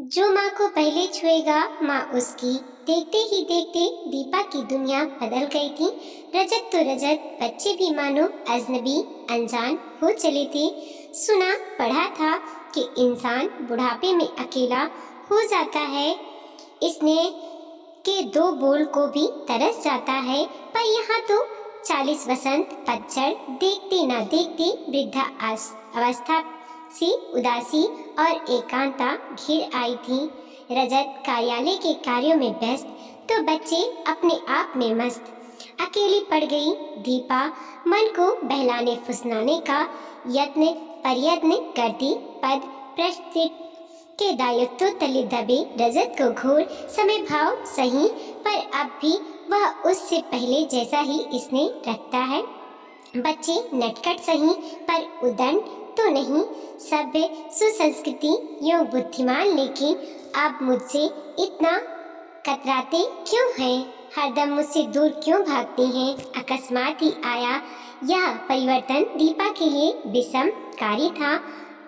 जो माँ को पहले छुएगा माँ उसकी। देखते ही देखते दीपा की दुनिया बदल गई थी। रजत तो रजत, बच्चे भी मानो अजनबी अनजान हो चले थे। सुना पढ़ा था कि इंसान बुढ़ापे में अकेला हो जाता है, इसने के दो बोल को भी तरस जाता है। पर यहाँ तो 40 वसंत पतझड़ देखते ना देखते वृद्धा अवस्था से उदासी और एकांता घिर आई थी। रजत कार्यालय के कार्यों में व्यस्त, तो बच्चे अपने आप में मस्त। अकेली पड़ गई दीपा, मन को बहलाने फुसलाने का यत्न प्रयत्न करती। पद प्रतिष्ठा के दायित्व तले दबे रजत को घोर समय भाव सही, पर अब भी वह उससे पहले जैसा ही इसने रखता है। बच्चे नटखट सही, पर उदंड तो नहीं। सभ्य सुसंस्कृति यूं बुद्धिमान, लेकिन अब मुझसे इतना कतराते क्यों हैं? हरदम मुझसे दूर क्यों भागते हैं? अकस्मात ही आया यह परिवर्तन दीपा के लिए विषमकारी था।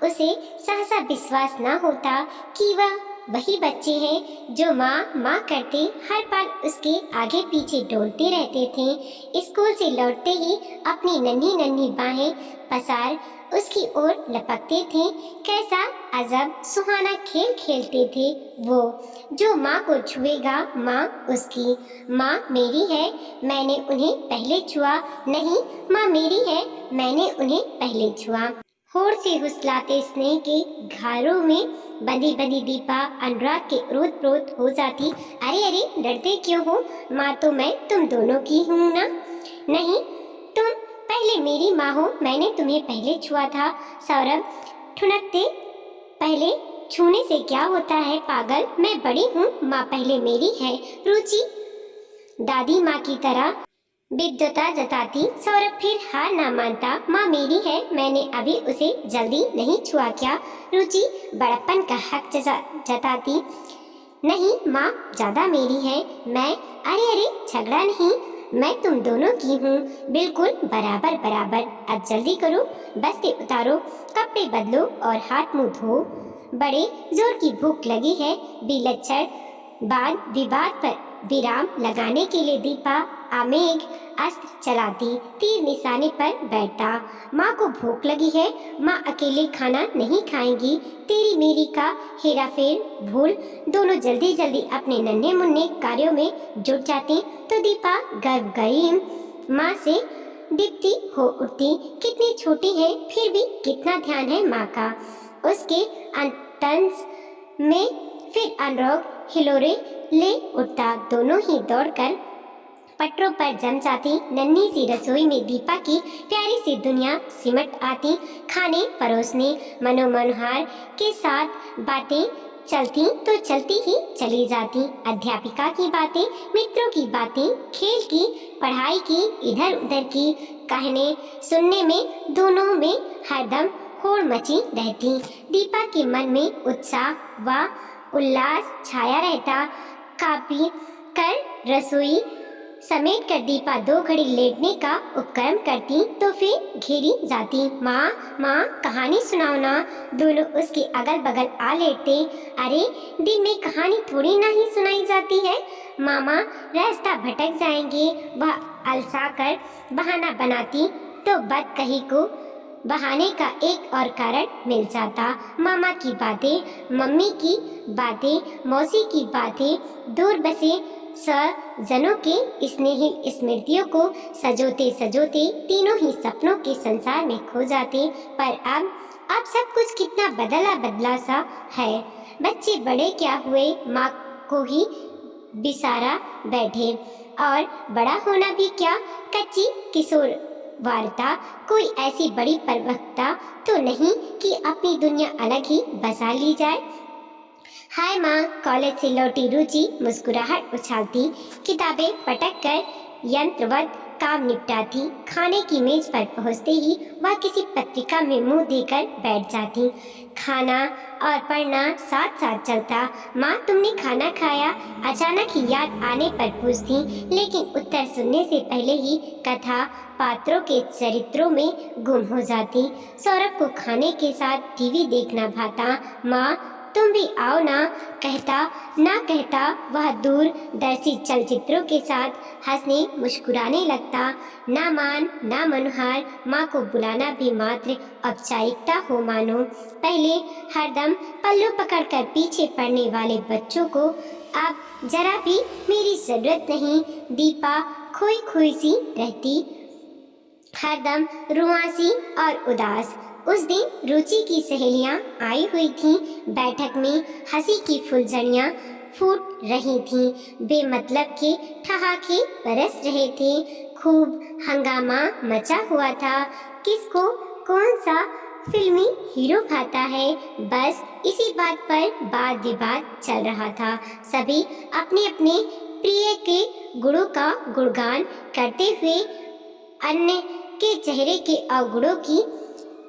उसे सहसा विश्वास न होता कि वह वही बच्चे हैं जो माँ माँ करते हर पल उसके आगे पीछे दौड़ते रहते थे। स्कूल से लौटते ही अपनी नन्ही नन्ही बाहें पसार उसकी ओर लपकते थे। कैसा अजब सुहाना खेल खेलते थे वो। जो माँ को छुएगा माँ उसकी। माँ मेरी है, मैंने उन्हें पहले छुआ। नहीं, माँ मेरी है, मैंने उन्हें पहले छुआ। होड़ से हुसलाते स्नेह के घारों में बंधी बंधी दीपा अनुराग के ओतप्रोत हो जाती। अरे अरे, डरते क्यों हो? माँ तो मैं तुम दोनों की हूँ ना। नहीं, तुम पहले मेरी माँ हो, मैंने तुम्हें पहले छुआ था। सौरभ ठुनकते, पहले छूने से क्या होता है पागल, मैं बड़ी हूँ, माँ पहले मेरी है। रुचि दादी माँ की तरह विद्वता जताती। सौरभ फिर हार ना मानता। माँ मेरी है, मैंने अभी उसे जल्दी नहीं छुआ क्या? रुचि बड़प्पन का हक जताती। नहीं माँ, ज्यादा मेरी है मैं। अरे अरे, झगड़ा नहीं, मैं तुम दोनों की हूँ, बिल्कुल बराबर बराबर। अब जल्दी करो, बस्ते उतारो, कपड़े बदलो और हाथ मुंह धो। बड़े जोर की भूख लगी है। विलक्षण वाद विवाद पर विराम लगाने के लिए दीपा आमेघ अस्त्र चलाती, तीर निशाने पर बैठता। माँ को भूख लगी है, माँ अकेले खाना नहीं खाएंगी। तेरी मेरी का हेराफेर भूल, दोनों जल्दी जल्दी अपने नन्हे मुन्ने कार्यों में जुट जाती। तो दीपा गर्व गरीम माँ से दीप्ति हो उठती। कितनी छोटी है, फिर भी कितना ध्यान है माँ का उसके अंतस में। फिर अनुराग हिलोरे ले उठता। दोनों ही दौड़कर पटरों पर जम जाती। नन्ही सी रसोई में दीपा की प्यारी सी दुनिया सिमट आती। खाने परोसने मनोमनोहार के साथ बातें चलती तो चलती ही चली जाती। अध्यापिका की बातें, मित्रों की बातें, खेल की, पढ़ाई की, इधर उधर की कहने सुनने में दोनों में हरदम होड़ मची रहती। दीपा के मन में उत्साह व उल्लास छाया रहता। कापी कर रसोई समेट कर दीपा 2 घड़ी लेटने का उपक्रम करती, तो फिर घेरी जाती। माँ माँ, कहानी सुनाओ ना। दोनों उसके अगल बगल आ लेटते। अरे, दिन में कहानी थोड़ी ना ही सुनाई जाती है मामा, रास्ता भटक जाएंगे। वह अलसा कर बहाना बनाती, तो बद कही को बहाने का एक और कारण मिल जाता। मामा की बातें, मम्मी की बातें, मौसी की बातें, दूर बसे सजनों के स्नेही स्मृतियों को सजोते सजोते तीनों ही सपनों के संसार में खो जाते। पर अब सब कुछ कितना बदला बदला सा है। बच्चे बड़े क्या हुए, माँ को ही बिसारा बैठे। और बड़ा होना भी क्या, कच्ची किशोर वार्ता, कोई ऐसी बड़ी परवक्ता तो नहीं कि अपनी दुनिया अलग ही बसा ली जाए। हाय माँ, कॉलेज से लौटी रुचि मुस्कुराहट उछालती, किताबें पटक कर यंत्रवत काम निपटाती। खाने की मेज पर पहुँचते ही वह किसी पत्रिका में मुंह देकर बैठ जाती। खाना और पढ़ना साथ साथ चलता। माँ तुमने खाना खाया? अचानक ही याद आने पर पूछती, लेकिन उत्तर सुनने से पहले ही कथा पात्रों के चरित्रों में गुम हो जाती। सौरभ को खाने के साथ टीवी देखना भाता। माँ तुम भी आओ ना, कहता ना कहता वह दूरदर्शी चलचित्रों के साथ हंसने मुस्कुराने लगता। ना मान ना मनोहर, माँ को बुलाना भी मात्र औपचारिकता हो मानो। पहले हरदम पल्लू पकड़कर पीछे पड़ने वाले बच्चों को अब जरा भी मेरी जरूरत नहीं। दीपा खोई खोई सी रहती, हरदम रुआसी और उदास। उस दिन रुचि की सहेलियां आई हुई थीं। बैठक में हंसी की फुलझड़ियां फूट रही थीं। बेमतलब के ठहाके बरस रहे थे। खूब हंगामा मचा हुआ था। किसको कौन सा फिल्मी हीरो भाता है, बस इसी बात पर वाद विवाद चल रहा था। सभी अपने अपने प्रिय के गुणों का गुणगान करते हुए अन्य के चेहरे के अवगुणों की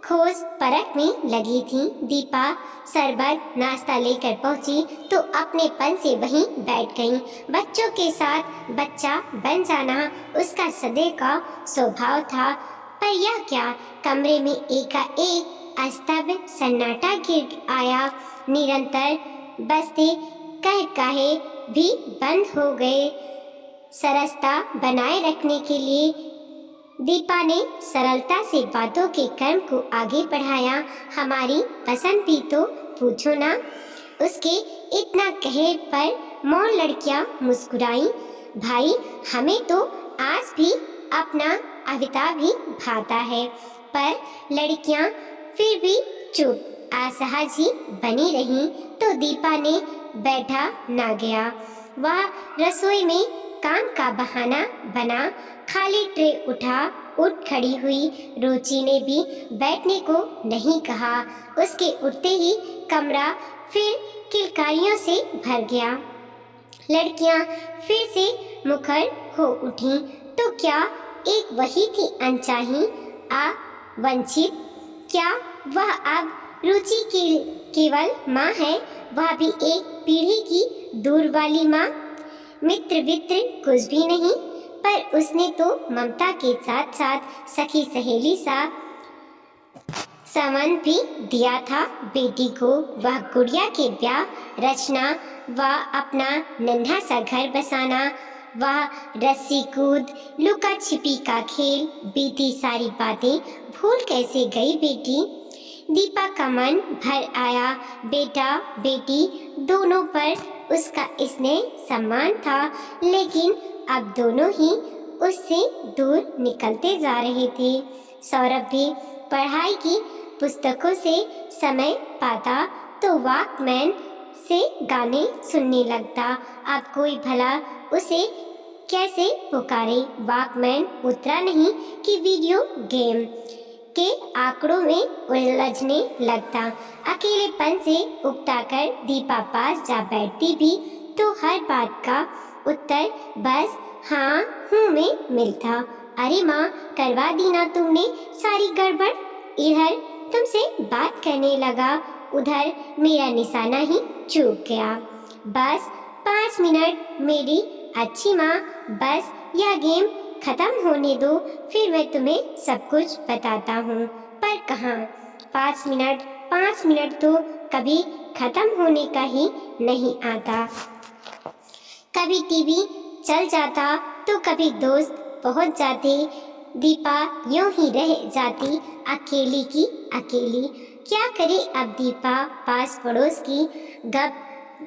खोज परख में लगी थी। दीपा शरबत नाश्ता लेकर पहुंची तो अपने पन से वहीं बैठ गई। बच्चों के साथ बच्चा बन जाना उसका सदैव का स्वभाव था। पर यह क्या, कमरे में एकाएक अस्तव्यस्त सन्नाटा घिर आया। निरंतर बजते कहकाहे भी बंद हो गए। सरसता बनाए रखने के लिए दीपा ने सरलता से बातों के क्रम को आगे बढ़ाया। हमारी पसंद भी तो पूछो ना। उसके इतना कहे पर मौन लड़कियां मुस्कुराई। भाई हमें तो आज भी अपना अमिताभ ही भाता है। पर लड़कियां फिर भी चुप असहज ही बनी रहीं। तो दीपा ने बैठा ना गया। वह रसोई में काम का बहाना बना खाली ट्रे उठ खड़ी हुई। रुचि ने भी बैठने को नहीं कहा। उसके उठते ही कमरा फिर किलकारियों से भर गया। लड़कियां फिर से मुखर हो उठीं। तो क्या एक वही थी अनचाही वंचित? क्या वह अब रुचि की केवल माँ है? वह भी एक पीढ़ी की दूर वाली माँ। मित्र वित्र कुछ भी नहीं, पर उसने तो ममता के साथ साथ सखी सहेली सा संबंध भी दिया था बेटी को। वह गुड़िया के ब्याह रचना, वह अपना नन्हा सा घर बसाना, वह रस्सी कूद लुका छिपी का खेल, बीती सारी बातें भूल कैसे गई बेटी। दीपा का मन भर आया। बेटा बेटी दोनों पर उसका स्नेह सम्मान था, लेकिन अब दोनों ही उससे दूर निकलते जा रहे थे। सौरभ भी पढ़ाई की पुस्तकों से समय पाता तो वॉकमैन से गाने सुनने लगता। अब कोई भला उसे कैसे पुकारे। वॉकमैन उतरा नहीं कि वीडियो गेम के आंकड़ों में उलझने लगता। अकेलेपन से उकताकर दीपा पास जा बैठती भी तो हर बात का उत्तर बस हाँ हूँ में मिलता। अरे माँ, करवा दी ना तुमने सारी गड़बड़। इधर तुमसे बात करने लगा, उधर मेरा निशाना ही चूक गया। बस 5 मिनट मेरी अच्छी माँ, बस यह गेम खत्म होने दो, फिर मैं तुम्हें सब कुछ बताता हूँ। पर कहाँ 5 मिनट तो कभी खत्म होने का ही नहीं आता। कभी टीवी चल जाता तो कभी दोस्त पहुँच जाते। दीपा यूं ही रह जाती अकेली की अकेली। क्या करे अब दीपा, पास पड़ोस की गप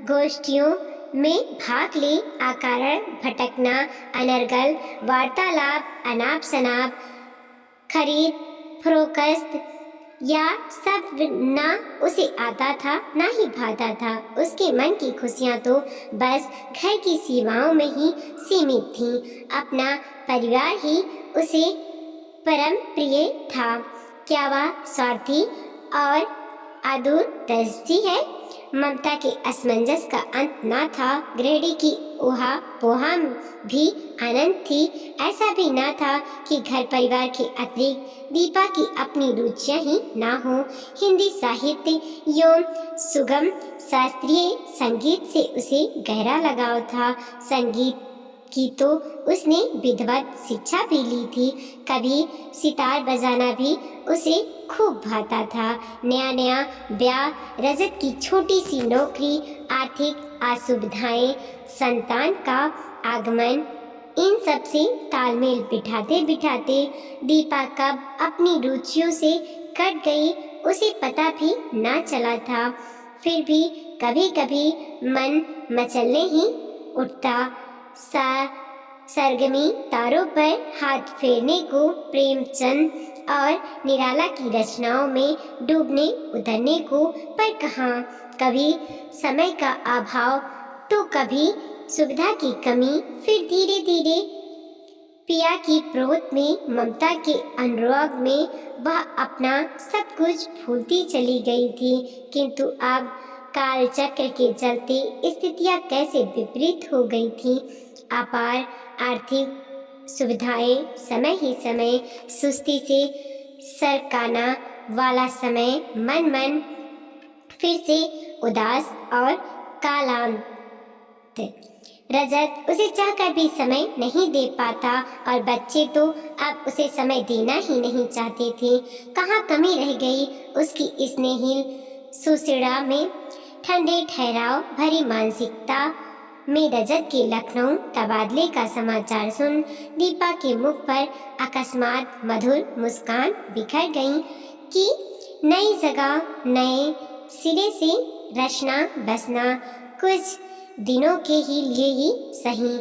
गोष्ठियों में भाग ले, अकारण भटकना, अनर्गल वार्तालाप, अनाप शनाप, खरीद फरोख्त, या सब ना उसे आता था ना ही भाता था। उसके मन की खुशियाँ तो बस घर की सीमाओं में ही सीमित थीं। अपना परिवार ही उसे परम प्रिय था। क्या वह स्वार्थी और अदूरदर्शी है? ममता के असमंजस का अंत न था। गृहिणी की ऊहा पोहा भी अनंत थी। ऐसा भी न था कि घर परिवार के अतिरिक्त दीपा की अपनी रुचियां ही ना हो। हिंदी साहित्य एवं सुगम शास्त्रीय संगीत से उसे गहरा लगाव था। संगीत की तो उसने विधिवत शिक्षा भी ली थी। कभी सितार बजाना भी उसे खूब भाता था। नया नया ब्याह, रजत की छोटी सी नौकरी, आर्थिक असुविधाएं, संतान का आगमन, इन सब से तालमेल बिठाते बिठाते दीपा कब अपनी रुचियों से कट गई उसे पता भी ना चला था। फिर भी कभी कभी मन मचलने ही उठता। सरगमी तारों पर हाथ फेरने को, प्रेमचंद और निराला की रचनाओं में डूबने उतरने को, पर कहाँ, कभी समय का अभाव तो कभी सुविधा की कमी। फिर धीरे धीरे पिया की प्रोत में, ममता के अनुराग में वह अपना सब कुछ भूलती चली गई थी। किंतु अब काल चक्र के चलते स्थितियां कैसे विपरीत हो गई थी। अपार आर्थिक सुविधाएं, समय ही समय सुस्ती से सरकाना वाला समय, मन फिर से उदास और कालांत। रजत उसे चाहकर भी समय नहीं दे पाता और बच्चे तो अब उसे समय देना ही नहीं चाहते थे। कहाँ कमी रह गई उसकी स्नेहिल सुशिड़ा में। ठंडे ठहराव भरी मानसिकता में रजत के लखनऊ तबादले का समाचार सुन दीपा के मुख पर अकस्मात मधुर मुस्कान बिखर गई कि नई जगह, नए सिरे से रचना बसना कुछ दिनों के ही लिए ही सही,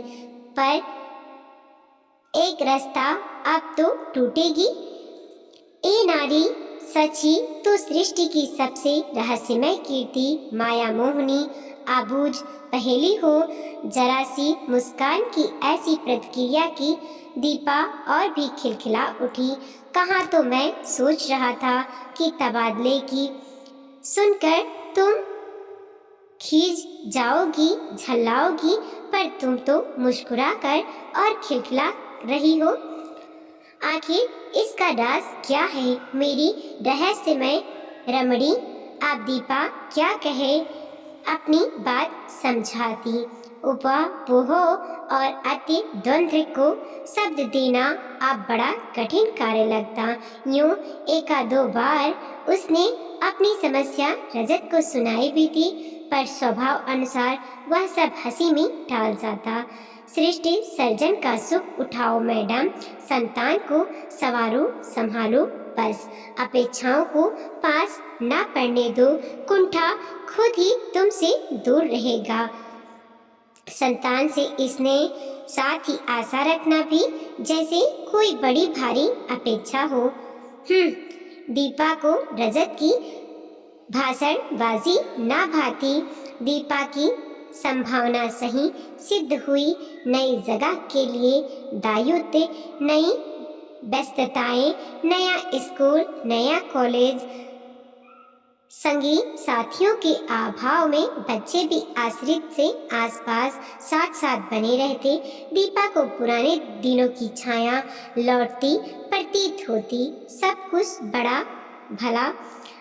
पर एक रास्ता अब तो टूटेगी। ए नारी, सची तो सृष्टि की सबसे रहस्यमय कीर्ति, माया मोहिनी, आबूझ पहेली हो। जरा सी मुस्कान की ऐसी प्रतिक्रिया की दीपा और भी खिलखिला उठी। कहाँ तो मैं सोच रहा था कि तबादले की सुनकर तुम खींच जाओगी, झल्लाओगी, पर तुम तो मुस्कुरा कर और खिलखिला रही हो। आखिर इसका राज क्या है मेरी रहस्यमय रमणी? आप दीपा क्या कहे, अपनी बात समझाती। उपभोग और अति द्वंद्व को शब्द देना अब बड़ा कठिन कार्य लगता। यूं एका दो बार उसने अपनी समस्या रजत को सुनाई भी थी, पर स्वभाव अनुसार वह सब हंसी में टाल जाता। सृष्टि सर्जन का सुख उठाओ मैडम, संतान को संवारो संभालो, बस अपेक्षाओं को पास ना पड़ने दो, कुंठा खुद ही तुमसे दूर रहेगा। संतान से इसने साथ ही आशा रखना भी जैसे कोई बड़ी भारी अपेक्षा हो। दीपा को रजत की भाषणबाजी ना भाती। दीपा की संभावना सही सिद्ध हुई। नई जगह के लिए दायित्व, नई व्यस्तताएं, नया स्कूल, नया कॉलेज, संगी साथियों के अभाव में बच्चे भी आश्रित से आसपास साथ साथ बने रहते। दीपा को पुराने दिनों की छाया लौटती प्रतीत होती। सब कुछ बड़ा भला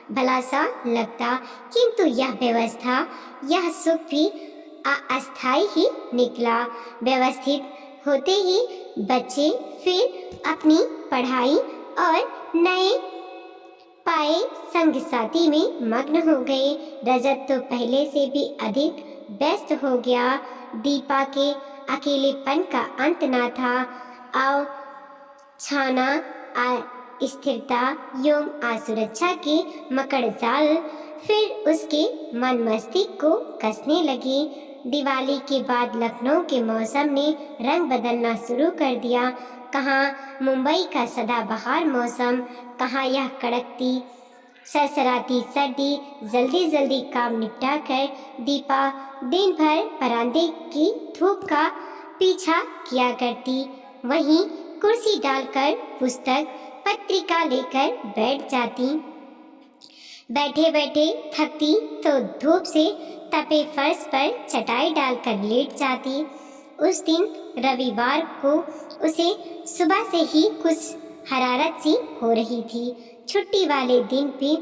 भला सा लगता, किंतु यह व्यवस्था, यह सुख भी अस्थायी ही निकला। व्यवस्थित होते ही बच्चे फिर अपनी पढ़ाई और नए पाए संग साथी में मग्न हो गए। रजत तो पहले से भी अधिक व्यस्त हो गया। दीपा के अकेलेपन का अंत न था। आओ छाना स्थिरता एवं असुरक्षा के मकड़ जाल फिर उसके मन मस्तिष्क को कसने लगे। दिवाली के बाद लखनऊ के मौसम ने रंग बदलना शुरू कर दिया। कहाँ मुंबई का सदाबहार मौसम, कहाँ यह कड़कती सरसराती सर्दी। जल्दी जल्दी काम निपटा कर दीपा दिन भर बरामदे की धूप का पीछा किया करती। वहीं कुर्सी डालकर पुस्तक पत्रिका लेकर बैठ जाती। बैठे बैठे थकती तो धूप से तपे फर्श पर चटाई डालकर लेट जाती। उस दिन रविवार को उसे सुबह से ही कुछ हरारत सी हो रही थी। छुट्टी वाले दिन भी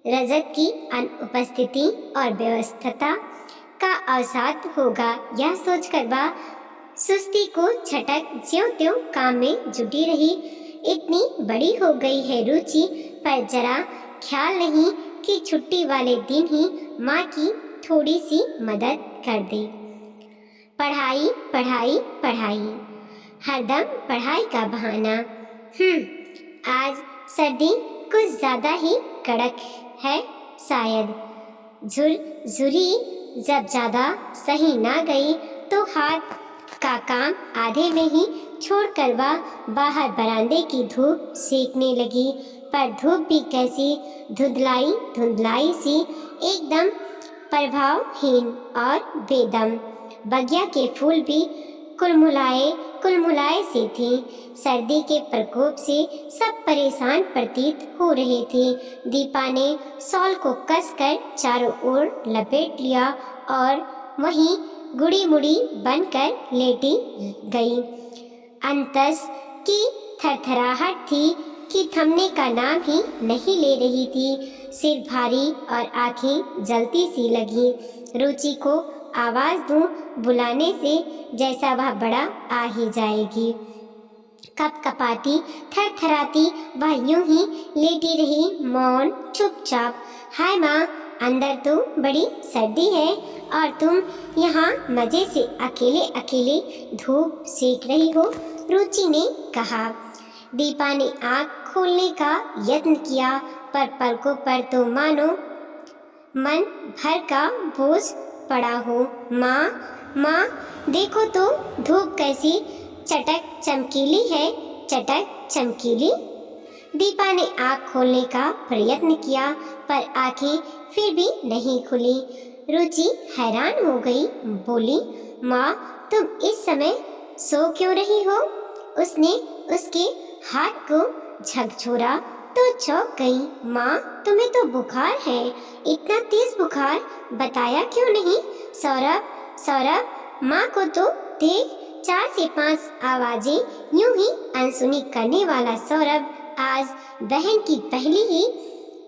रजत की अनुपस्थिति और व्यवस्थता का अवसाद होगा, यह सोचकर वह सुस्ती को छटक ज्यों त्यों काम में जुटी रही। इतनी बड़ी हो गई है रुचि, पर जरा ख्याल नहीं कि छुट्टी वाले दिन ही माँ की थोड़ी सी मदद कर दे। पढ़ाई पढ़ाई पढ़ाई, हरदम पढ़ाई का बहाना। आज सर्दी कुछ ज्यादा ही कड़क है शायद। झुरझुरी जब ज्यादा सही ना गई तो हाथ का काम आधे में ही छोड़कर वह बाहर बरामदे की धूप सेकने लगी। पर धूप भी कैसी धुंधलाई धुंधलाई सी, एकदम प्रभावहीन और बेदम। बगिया के फूल भी कुलमुलाए से थे। सर्दी के प्रकोप से सब परेशान प्रतीत हो रहे थे। दीपा ने शॉल को कसकर चारों ओर लपेट लिया और वहीं गुड़ी मुड़ी बनकर लेटी गई। अंतस की थरथराहट थी कि थमने का नाम ही नहीं ले रही थी। सिर भारी और आंखें जलती सी लगी। रुचि को आवाज दूं बुलाने से, जैसा वह बड़ा आ ही जाएगी। कपकपाती थरथराती वह यूं ही लेटी रही, मौन चुपचाप। हाय माँ, अंदर तो बड़ी सर्दी है और तुम यहाँ मजे से अकेले अकेले धूप सेक रही हो, रुचि ने कहा। दीपा ने आँख खोलने का यत्न किया, पर पलकों पर तो मानो मन भर का बोझ पड़ा हो। माँ देखो तो धूप कैसी चटक चमकीली है, चटक चमकीली। दीपा ने आँख खोलने का प्रयत्न किया, पर आंखें फिर भी नहीं खुली। रुचि हैरान हो गई, बोली, माँ तुम इस समय सो क्यों रही हो? उसने उसके हाथ को झकझोरा तो चौंक गई। माँ तुम्हें तो बुखार है, इतना तेज बुखार, बताया क्यों नहीं? सौरभ, माँ को तो देख 4 से 5 आवाजें यूं ही अनसुनी करने वाला सौरभ आज बहन की पहली ही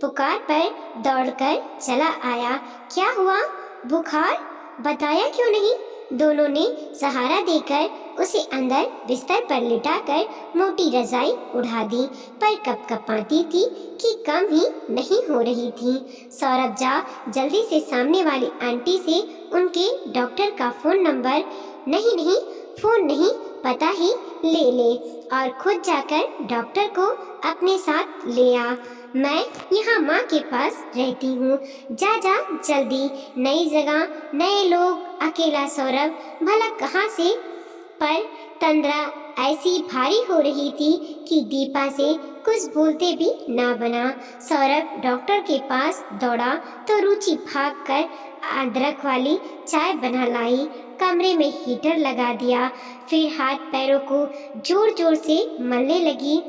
पुकार पर दौड़कर चला आया। क्या हुआ? बुखार? बताया क्यों नहीं? दोनों ने सहारा देकर उसे अंदर बिस्तर पर लिटाकर मोटी रजाई उड़ा दी, पर कपकपाती थी कि कम ही नहीं हो रही थी। सौरभ जा जल्दी से सामने वाली आंटी से उनके डॉक्टर का फोन नंबर, नहीं फोन नहीं, पता ही ले और खुद जाकर डॉक्टर को अपने साथ ले आ। मैं यहाँ माँ के पास रहती हूँ, जा जल्दी। नई जगह, नए लोग, अकेला सौरभ भला कहाँ से? पर तंद्रा ऐसी भारी हो रही थी कि दीपा से कुछ बोलते भी ना बना। सौरभ डॉक्टर के पास दौड़ा तो रुचि भागकर अदरक वाली चाय बना लाई, कमरे में हीटर लगा दिया, फिर हाथ पैरों को जोर जोर से मलने लगी।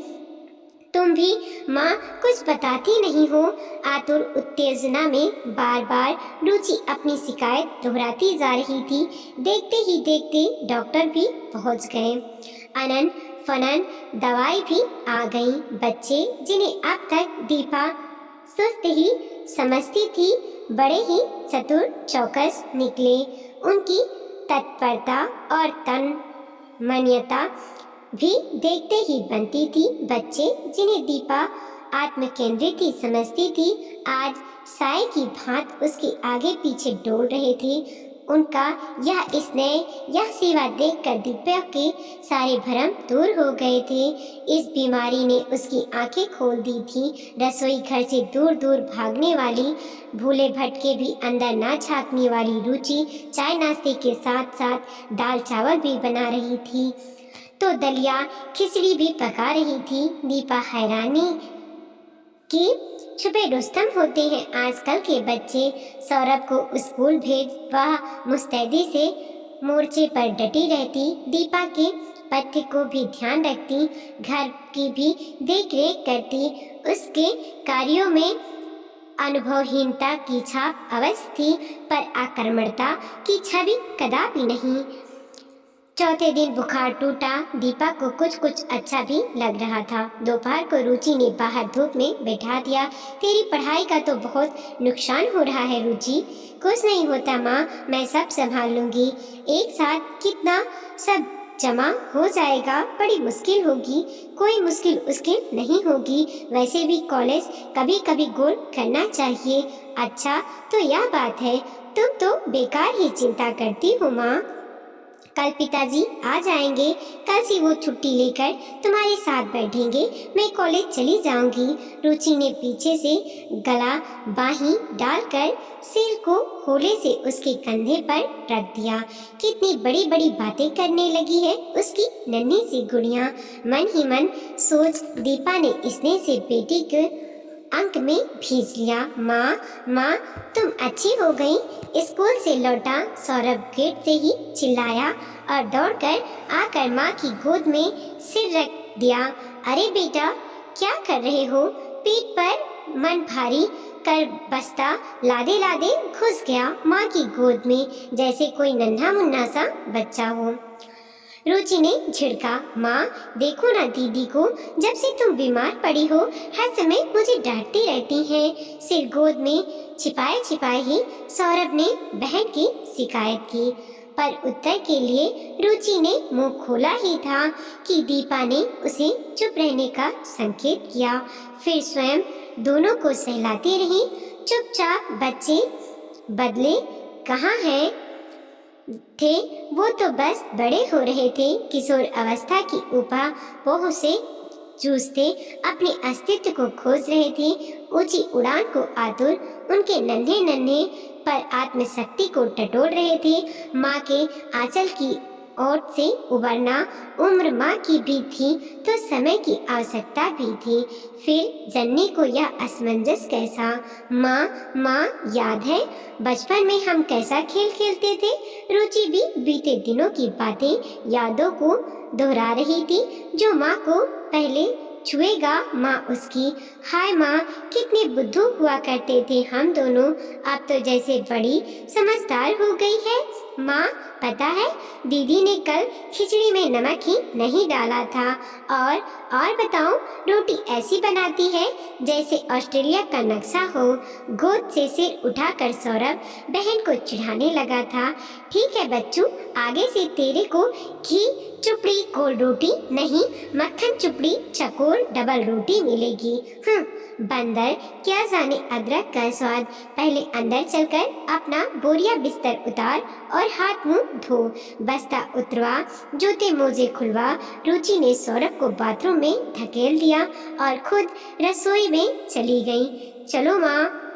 तुम भी माँ कुछ बताती नहीं हो? आतुर उत्तेजना में बार बार रुचि अपनी शिकायत दोहराती जा रही थी। देखते ही देखते डॉक्टर भी पहुँच गए। अनन फनन दवाई भी आ गई। बच्चे जिन्हें अब तक दीपा सुस्त ही समझती थी, बड़े ही चतुर चौकस निकले। उनकी तत्परता और तन्मयता भी देखते ही बनती थी। बच्चे जिन्हें दीपा आत्मकेंद्रित ही समझती थी, आज साए की भांत उसके आगे पीछे डोल रहे थे। उनका यह स्नेह, यह सेवा देखकर दीपा के सारे भ्रम दूर हो गए थे। इस बीमारी ने उसकी आंखें खोल दी थी। रसोई घर से दूर दूर भागने वाली, भूले भटके भी अंदर ना झांकने वाली रुचि चाय नाश्ते के साथ साथ दाल चावल भी बना रही थी, तो दलिया खिचड़ी भी पका रही थी। दीपा हैरानी कि छुपे रुस्तम होते हैं आजकल के बच्चे। सौरभ को स्कूल भेज वह मुस्तैदी से मोर्चे पर डटी रहती, दीपा के पथ्य को भी ध्यान रखती, घर की भी देख रेख करती। उसके कार्यों में अनुभवहीनता की छाप अवश्य थी, पर आक्रमणता की छवि कदापि नहीं। चौथे दिन बुखार टूटा। दीपा को कुछ अच्छा भी लग रहा था। दोपहर को रुचि ने बाहर धूप में बैठा दिया। तेरी पढ़ाई का तो बहुत नुकसान हो रहा है रुचि। कुछ नहीं होता माँ, मैं सब संभाल लूंगी। एक साथ कितना सब जमा हो जाएगा, बड़ी मुश्किल होगी, कोई मुश्किल नहीं होगी। वैसे भी कॉलेज कभी कभी गोल करना चाहिए। अच्छा तो यह बात है, तुम तो बेकार ही चिंता करती हो माँ। कल पिताजी आ जाएंगे, कल से वो छुट्टी लेकर तुम्हारे साथ बैठेंगे, मैं कॉलेज चली जाऊंगी। रुचि ने पीछे से गला बाहीं डालकर सिर को होले से उसके कंधे पर रख दिया। कितनी बड़ी बड़ी बातें करने लगी है उसकी नन्ही सी गुड़िया, मन ही मन सोच दीपा ने स्नेह से बेटी के अंक में भेज लिया। माँ तुम अच्छी हो गई। स्कूल से लौटा सौरभ गेट से ही चिल्लाया और दौड़कर आकर माँ की गोद में सिर रख दिया। अरे बेटा क्या कर रहे हो? पीठ पर मन भारी कर बस्ता लादे लादे घुस गया माँ की गोद में, जैसे कोई नन्हा मुन्ना सा बच्चा हो। रुचि ने झिड़का, माँ देखो ना दीदी को, जब से तुम बीमार पड़ी हो हर समय मुझे डांटती रहती हैं। सिर गोद में छिपाए छिपाए ही सौरभ ने बहन की शिकायत की, पर उत्तर के लिए रुचि ने मुंह खोला ही था कि दीपा ने उसे चुप रहने का संकेत किया। फिर स्वयं दोनों को सहलाती रही। चुपचाप बच्चे बदले कहाँ हैं थे, वो तो बस बड़े हो रहे थे, किशोर अवस्था की ऊपा से जूझते अपने अस्तित्व को खोज रहे थे, ऊंची उड़ान को आतुर, उनके नन्हे नन्हे पर आत्मशक्ति को टटोल रहे थे। माँ के आंचल की ओर से उबरना उम्र माँ की भी थी तो समय की आवश्यकता भी थी। फिर जननी को यह असमंजस कैसा? माँ याद है बचपन में हम कैसा खेल खेलते थे? रुचि भी बीते दिनों की बातें यादों को दोहरा रही थी। जो माँ को पहले छुएगा माँ उसकी। हाय माँ कितने बुद्धू हुआ करते थे हम दोनों, अब तो जैसे बड़ी समझदार हो गई है। माँ पता है दीदी ने कल खिचड़ी में नमक ही नहीं डाला था, और बताओ रोटी ऐसी बनाती है जैसे ऑस्ट्रेलिया का नक्शा हो। गोद से सिर उठाकर सौरभ बहन को चिढ़ाने लगा था। ठीक है बच्चू, आगे से तेरे को घी चुपड़ी गोल रोटी नहीं, मक्खन चुपड़ी चकोर डबल रोटी मिलेगी। बंदर क्या जाने अदरक का स्वाद। पहले अंदर चलकर अपना बोरिया बिस्तर उतार और हाथ मुंह धो, बस्ता उतरवा, जूते मोजे खुलवा। रुचि ने सौरभ को बाथरूम में धकेल दिया और खुद रसोई में चली गई। चलो माँ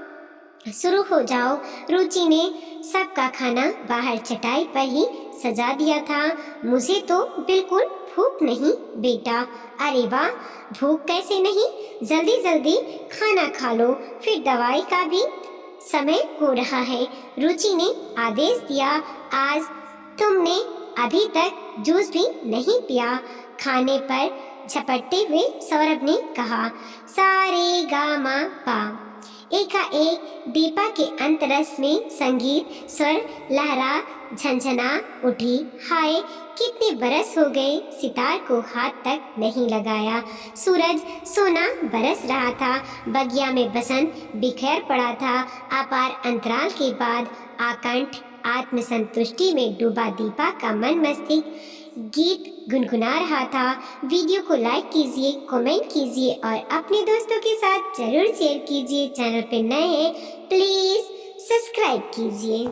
शुरू हो जाओ। रुचि ने सबका खाना बाहर चटाई पर ही सजा दिया था। मुझे तो बिल्कुल भूख नहीं बेटा। अरे वाह, भूख कैसे नहीं? जल्दी जल्दी खाना खा लो, फिर दवाई का भी समय हो रहा है। रुचि ने आदेश दिया। आज तुमने अभी तक जूस भी नहीं पिया। खाने पर झपटते हुए सौरभ ने कहा। सारे गा मा पा। एकाएक दीपा के अंतरस में संगीत स्वर लहरा झंझना उठी। हाय कितने बरस हो गए सितार को हाथ तक नहीं लगाया। सूरज सोना बरस रहा था, बगिया में बसंत बिखेर पड़ा था। अपार अंतराल के बाद आकंठ आत्मसंतुष्टि में डूबा दीपा का मन मस्तिष्क गीत गुनगुना रहा था। वीडियो को लाइक कीजिए, कमेंट कीजिए और अपने दोस्तों के साथ जरूर शेयर कीजिए। चैनल पे नए हैं प्लीज सब्सक्राइब कीजिए।